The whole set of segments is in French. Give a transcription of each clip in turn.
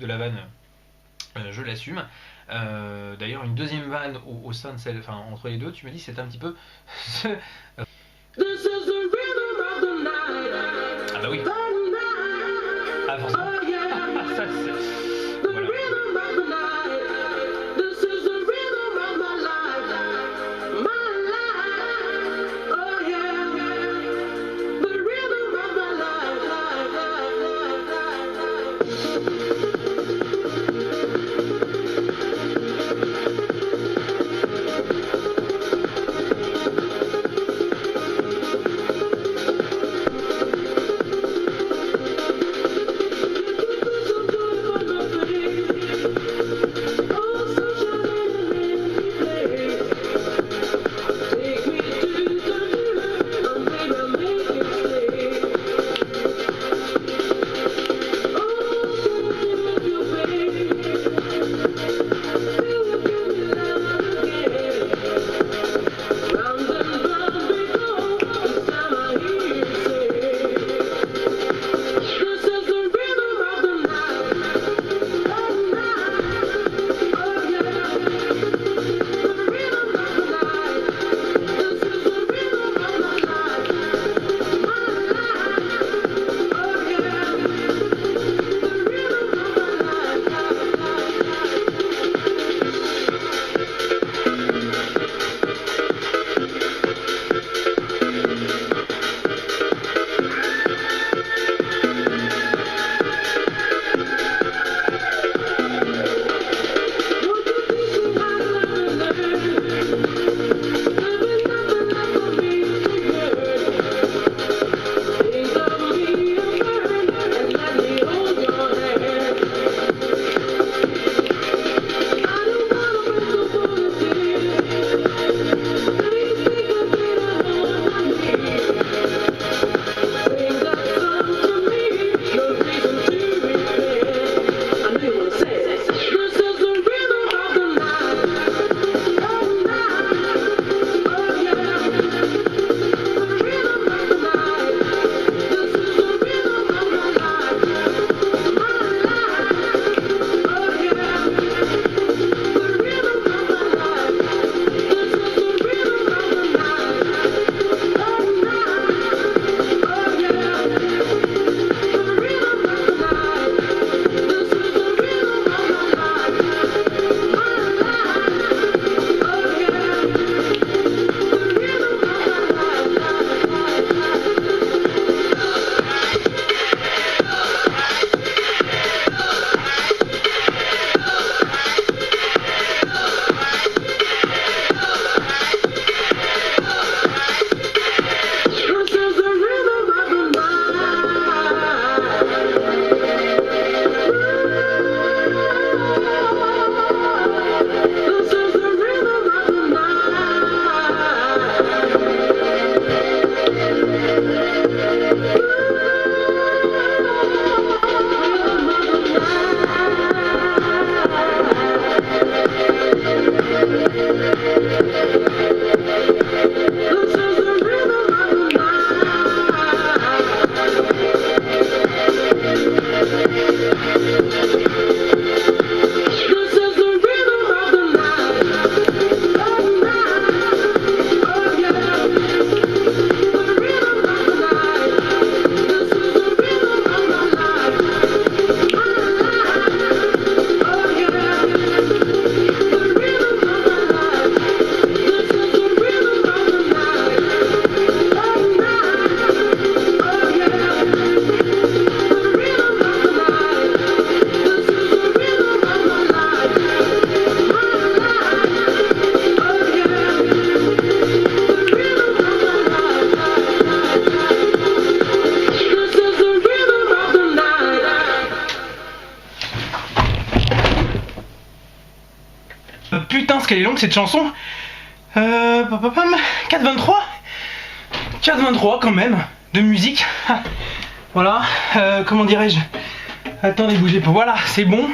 de la vanne, je l'assume. D'ailleurs, une deuxième vanne au sein de celle, enfin entre les deux, tu me dis c'est un petit peu. Ah bah oui. Ah forcément. Ça, voilà. Putain, ce qu'elle est longue cette chanson. 4,23 4,23 quand même, de musique. Voilà, comment dirais-je. Attendez, bougez pas. Voilà, c'est bon.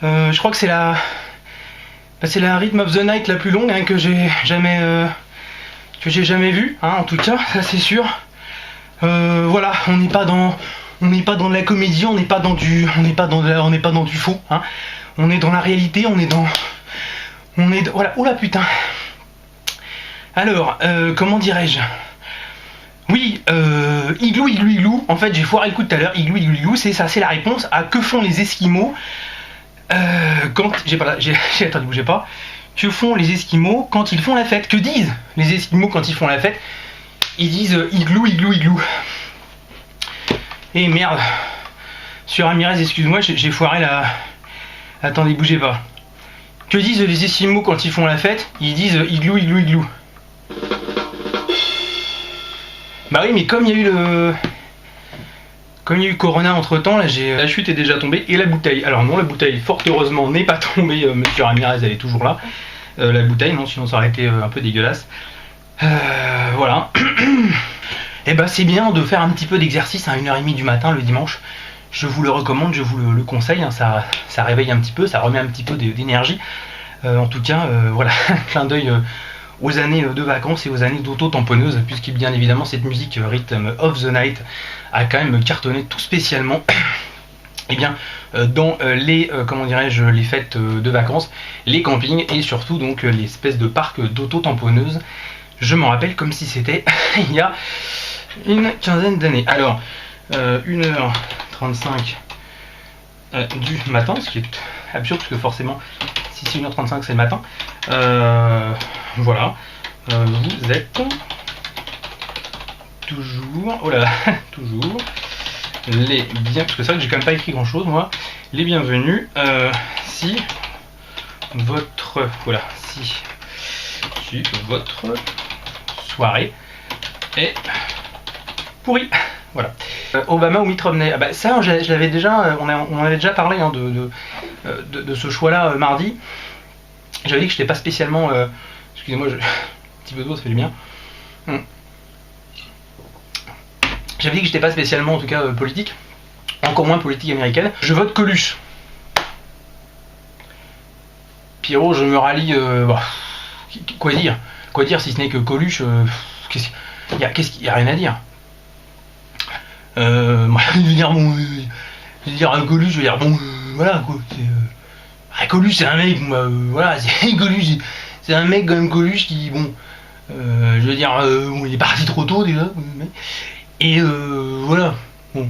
Je crois que c'est la Rhythm of the Night la plus longue, hein, que j'ai jamais vue, hein, en tout cas, ça c'est sûr. Voilà, on n'est pas dans on n'est pas dans de la comédie, on n'est pas dans du faux, hein. On est dans la réalité, voilà. Oula putain. Alors, comment dirais-je? Oui, igloo, igloo, igloo. En fait, j'ai foiré le coup tout à l'heure. Igloo, igloo, igloo, c'est ça, c'est la réponse à que font les Esquimaux quand... Attendez, bougez pas. Que font les Esquimaux quand ils font la fête? Que disent les Esquimaux quand ils font la fête? Ils disent igloo, igloo, igloo. Et merde. Sur Ramirez, excuse-moi, j'ai foiré la... Attendez, bougez pas. Que disent les Esquimaux quand ils font la fête? Ils disent igloo, igloo, igloo. Bah oui, mais comme il y a eu Corona entre temps, là la chute est déjà tombée et la bouteille. Alors non, la bouteille, fort heureusement, n'est pas tombée. Monsieur Ramirez, elle est toujours là. La bouteille, non, sinon ça aurait été un peu dégueulasse. Voilà. Et bah c'est bien de faire un petit peu d'exercice à 1h30 du matin le dimanche. Je vous le recommande, je vous le conseille. Hein, ça réveille un petit peu, ça remet un petit peu d'énergie. En tout cas, voilà, clin d'œil. Aux années de vacances et aux années d'auto-tamponneuse, puisque bien évidemment cette musique Rhythm of the Night a quand même cartonné tout spécialement et bien, dans les, comment dirais-je, les fêtes de vacances, les campings et surtout donc les espèces de parcs d'auto-tamponneuse. Je m'en rappelle comme si c'était il y a une quinzaine d'années. Alors, 1h35 du matin, ce qui est absurde parce que forcément si c'est 1h35 c'est le matin. Voilà, vous êtes toujours, oh là, toujours les bienvenus, parce que c'est vrai que j'ai quand même pas écrit grand chose moi, les bienvenus, si votre, voilà, si votre soirée est pourrie, voilà. Obama ou Mitt Romney, ah bah ça je l'avais déjà, on avait déjà parlé hein, de ce choix là mardi. J'avais dit que je n'étais pas spécialement... excusez-moi, un petit peu d'eau, ça fait du bien. J'avais dit que j'étais pas spécialement, en tout cas, politique. Encore moins politique américaine. Je vote Coluche. Pierrot, je me rallie... bah, quoi dire? Quoi dire si ce n'est que Coluche... il y a rien à dire. Je veux dire, bon... Coluche, je veux dire, bon... voilà, quoi. Coluche c'est un mec, voilà, Coluche c'est un mec quand même Coluche qui, bon, je veux dire, bon, il est parti trop tôt déjà, et voilà, bon,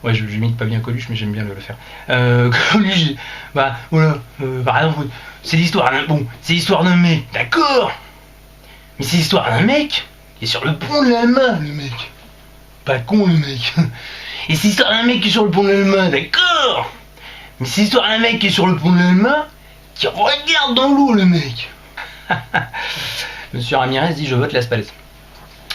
ouais, je m'imite pas bien Coluche, mais j'aime bien le faire. Coluche, bah voilà, par exemple, c'est l'histoire d'un mec, d'accord, mais c'est l'histoire d'un mec qui est sur le pont de l'Alma, le mec, pas con le mec, et c'est l'histoire d'un mec qui est sur le pont de l'Alma, d'accord. Mais c'est l'histoire d'un mec qui est sur le pont de l'Alma qui regarde dans l'eau le mec. Monsieur Ramirez dit je vote Las Palais.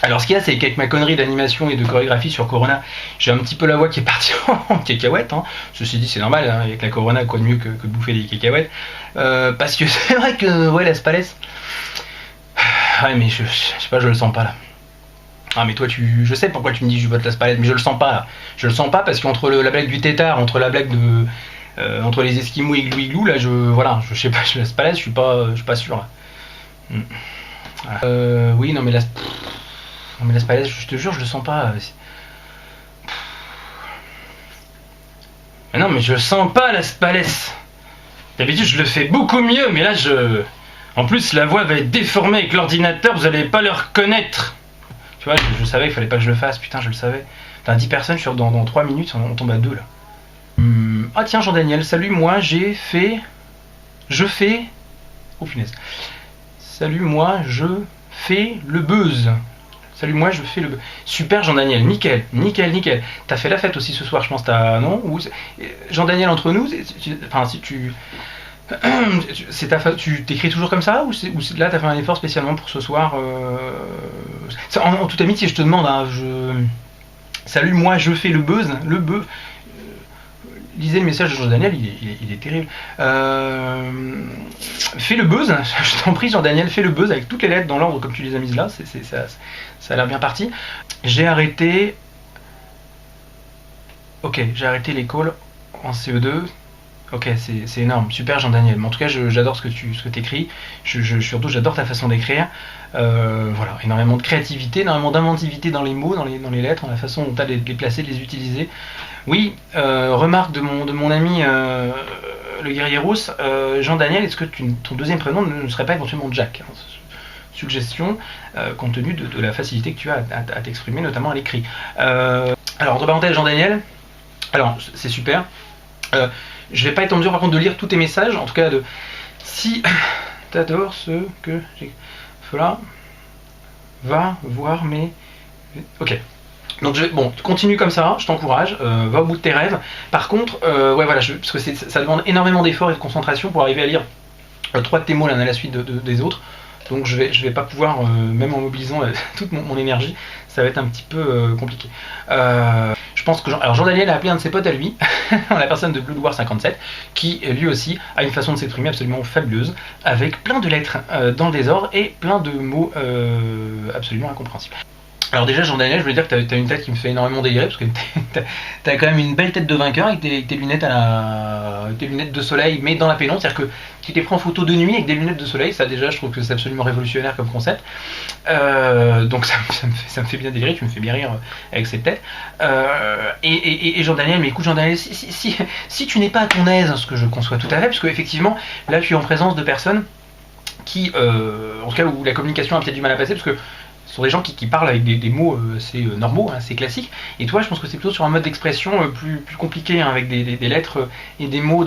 Alors ce qu'il y a c'est qu'avec ma connerie d'animation et de chorégraphie sur Corona, j'ai un petit peu la voix qui est partie en cacahuète. Hein. Ceci dit c'est normal, hein, avec la Corona quoi de mieux que de bouffer des cacahuètes. Parce que c'est vrai que ouais Las Palais. Ouais mais je sais pas, je le sens pas là. Ah mais toi je sais pourquoi tu me dis je vote Las Palais, mais je le sens pas là. Je le sens pas parce qu'entre la blague du tétard, entre la blague de... entre les Esquimaux et igloo igloo, là je sais pas, je laisse pas là, je suis pas sûr là. Oui non mais Las Palais, je te jure je le sens pas. Mais non mais je le sens pas Las Palais. D'habitude je le fais beaucoup mieux, mais là en plus la voix va être déformée avec l'ordinateur, vous allez pas le reconnaître. Tu vois, je savais qu'il fallait pas que je le fasse, putain je le savais. T'as 10 personnes dans 3 minutes, on tombe à 2 là. Ah tiens Jean-Daniel, salut, moi je fais... Oh punaise. Salut, moi je fais le buzz. Salut, moi je fais le buzz. Super Jean-Daniel, nickel. T'as fait la fête aussi ce soir, je pense, non? Jean-Daniel, entre nous, enfin si tu... C'est tu t'écris toujours comme ça ou là t'as fait un effort spécialement pour ce soir en toute amitié je te demande hein, salut moi je fais le buzz lisez le message de Jean-Daniel, il est terrible. Fais le buzz, je t'en prie Jean-Daniel, fais le buzz avec toutes les lettres dans l'ordre comme tu les as mises là, ça a l'air bien parti. J'ai arrêté... Ok, j'ai arrêté l'école en CE2. Ok, c'est énorme, super Jean-Daniel. Mais en tout cas, j'adore ce que tu écris. Surtout, j'adore ta façon d'écrire. Voilà, énormément de créativité, énormément d'inventivité dans les mots, dans les lettres, dans la façon dont tu as de les placer, de les utiliser. Oui, remarque de mon ami le guerrier rousse, Jean-Daniel, est-ce que ton deuxième prénom ne serait pas éventuellement Jack, hein? Suggestion, compte tenu de la facilité que tu as à t'exprimer, notamment à l'écrit. Alors, entre parenthèses, Jean-Daniel, alors c'est super. Je vais pas être en mesure par contre de lire tous tes messages, en tout cas si t'adores ce que j'ai là, va voir mes... Ok. Donc bon, continue comme ça, je t'encourage, va au bout de tes rêves. Par contre, ouais voilà, parce que ça demande énormément d'efforts et de concentration pour arriver à lire 3 de tes mots l'un à la suite des autres. Donc je vais pas pouvoir, même en mobilisant toute mon énergie, ça va être un petit peu compliqué. Je pense que Jean-Daniel a appelé un de ses potes à lui, la personne de Blue War 57, qui lui aussi a une façon de s'exprimer absolument fabuleuse, avec plein de lettres dans le désordre et plein de mots absolument incompréhensibles. Alors déjà Jean-Daniel, je voulais dire que t'as une tête qui me fait énormément délirer, parce que t'as quand même une belle tête de vainqueur avec tes lunettes tes lunettes de soleil, mais dans la pénombre, c'est-à-dire que tu t'es pris en photo de nuit avec des lunettes de soleil, ça déjà je trouve que c'est absolument révolutionnaire comme concept. Donc ça me fait bien délirer, tu me fais bien rire avec cette tête. Et Jean-Daniel, mais écoute Jean-Daniel, si tu n'es pas à ton aise, ce que je conçois tout à fait, parce que effectivement là tu es en présence de personnes qui, en tout cas où la communication a peut-être du mal à passer, parce que ce sont des gens qui parlent avec des mots assez normaux, assez classiques. Et toi, je pense que c'est plutôt sur un mode d'expression plus compliqué, hein, avec des lettres et des mots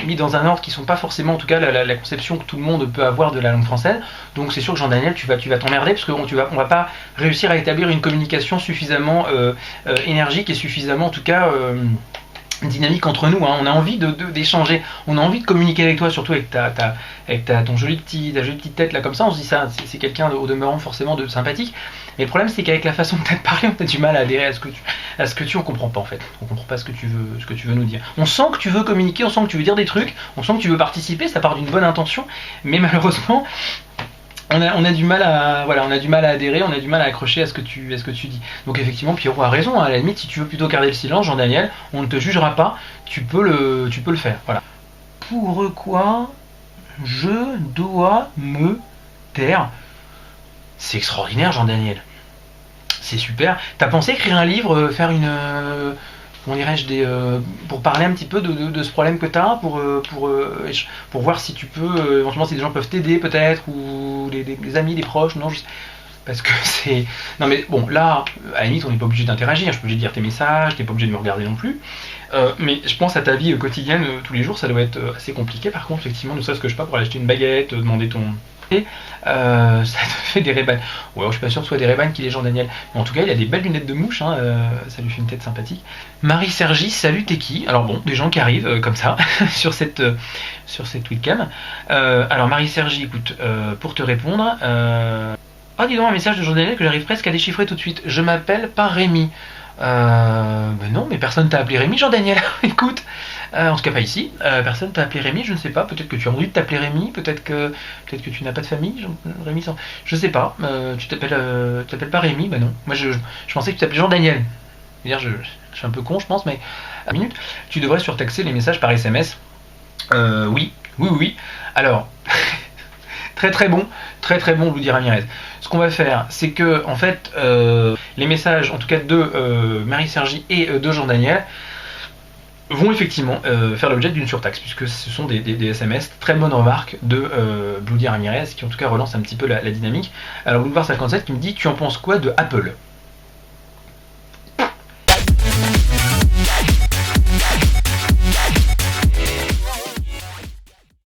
mis dans un ordre qui ne sont pas forcément, en tout cas, la conception que tout le monde peut avoir de la langue française. Donc c'est sûr que Jean-Daniel, tu vas t'emmerder, parce qu'on va pas réussir à établir une communication suffisamment énergique et suffisamment, en tout cas... dynamique entre nous, hein. On a envie d'échanger, on a envie de communiquer avec toi, surtout avec ta jolie petite tête là comme ça, on se dit ça, c'est quelqu'un au demeurant forcément de sympathique, mais le problème c'est qu'avec la façon dont tu as parlé, on a du mal à adhérer à ce que tu on comprend pas en fait, on comprend pas ce que tu veux nous dire. On sent que tu veux communiquer, on sent que tu veux dire des trucs, on sent que tu veux participer, ça part d'une bonne intention, mais malheureusement on a du mal à adhérer, on a du mal à accrocher à ce que tu dis. Donc effectivement, Pierrot a raison, hein, à la limite, si tu veux plutôt garder le silence, Jean-Daniel, on ne te jugera pas, tu peux le faire. Voilà. Pourquoi je dois me taire? C'est extraordinaire, Jean-Daniel. C'est super. T'as pensé écrire un livre, faire une... comment dirais-je, pour parler un petit peu de ce problème que tu as, pour voir si tu peux, éventuellement si des gens peuvent t'aider peut-être, ou des amis, des proches, non, parce que c'est... Non mais bon, là, à la limite, on n'est pas obligé d'interagir, je peux obligé de lire tes messages, t'es pas obligé de me regarder non plus, mais je pense à ta vie quotidienne, tous les jours, ça doit être assez compliqué, par contre, effectivement, ne serait-ce que je sais pas, pour aller acheter une baguette, demander ton... ça te fait des Ray-Ban. Ouais, je suis pas sûr que ce soit des Ray-Ban qu'il est Jean-Daniel. Mais en tout cas, il a des belles lunettes de mouche, hein, ça lui fait une tête sympathique. Marie-Sergi, salut, t'es qui? Alors bon, des gens qui arrivent comme ça sur cette webcam. Alors Marie-Sergi, écoute, pour te répondre... Oh, dis donc, un message de Jean-Daniel que j'arrive presque à déchiffrer tout de suite. Je m'appelle pas Rémi. Ben non, mais personne t'a appelé Rémi, Jean-Daniel. Écoute, en tout cas pas ici. Personne t'a appelé Rémi, je ne sais pas. Peut-être que tu as envie de t'appeler Rémi. Peut-être que tu n'as pas de famille. Rémi, je sais pas. Tu t'appelles pas Rémi. Ben non. Moi, je pensais que tu t'appelais Jean-Daniel. Je suis un peu con, je pense, mais à minute, tu devrais surtaxer les messages par SMS. Oui. Alors. Très bon, vous dit Ramirez. Ce qu'on va faire, c'est que, en fait, les messages, en tout cas de Marie-Sergi et de Jean-Daniel, vont effectivement faire l'objet d'une surtaxe, puisque ce sont des SMS. Très bonne remarque de Blue Ramirez, qui en tout cas relance un petit peu la dynamique. Alors, Boulevard 57 qui me dit: tu en penses quoi de Apple?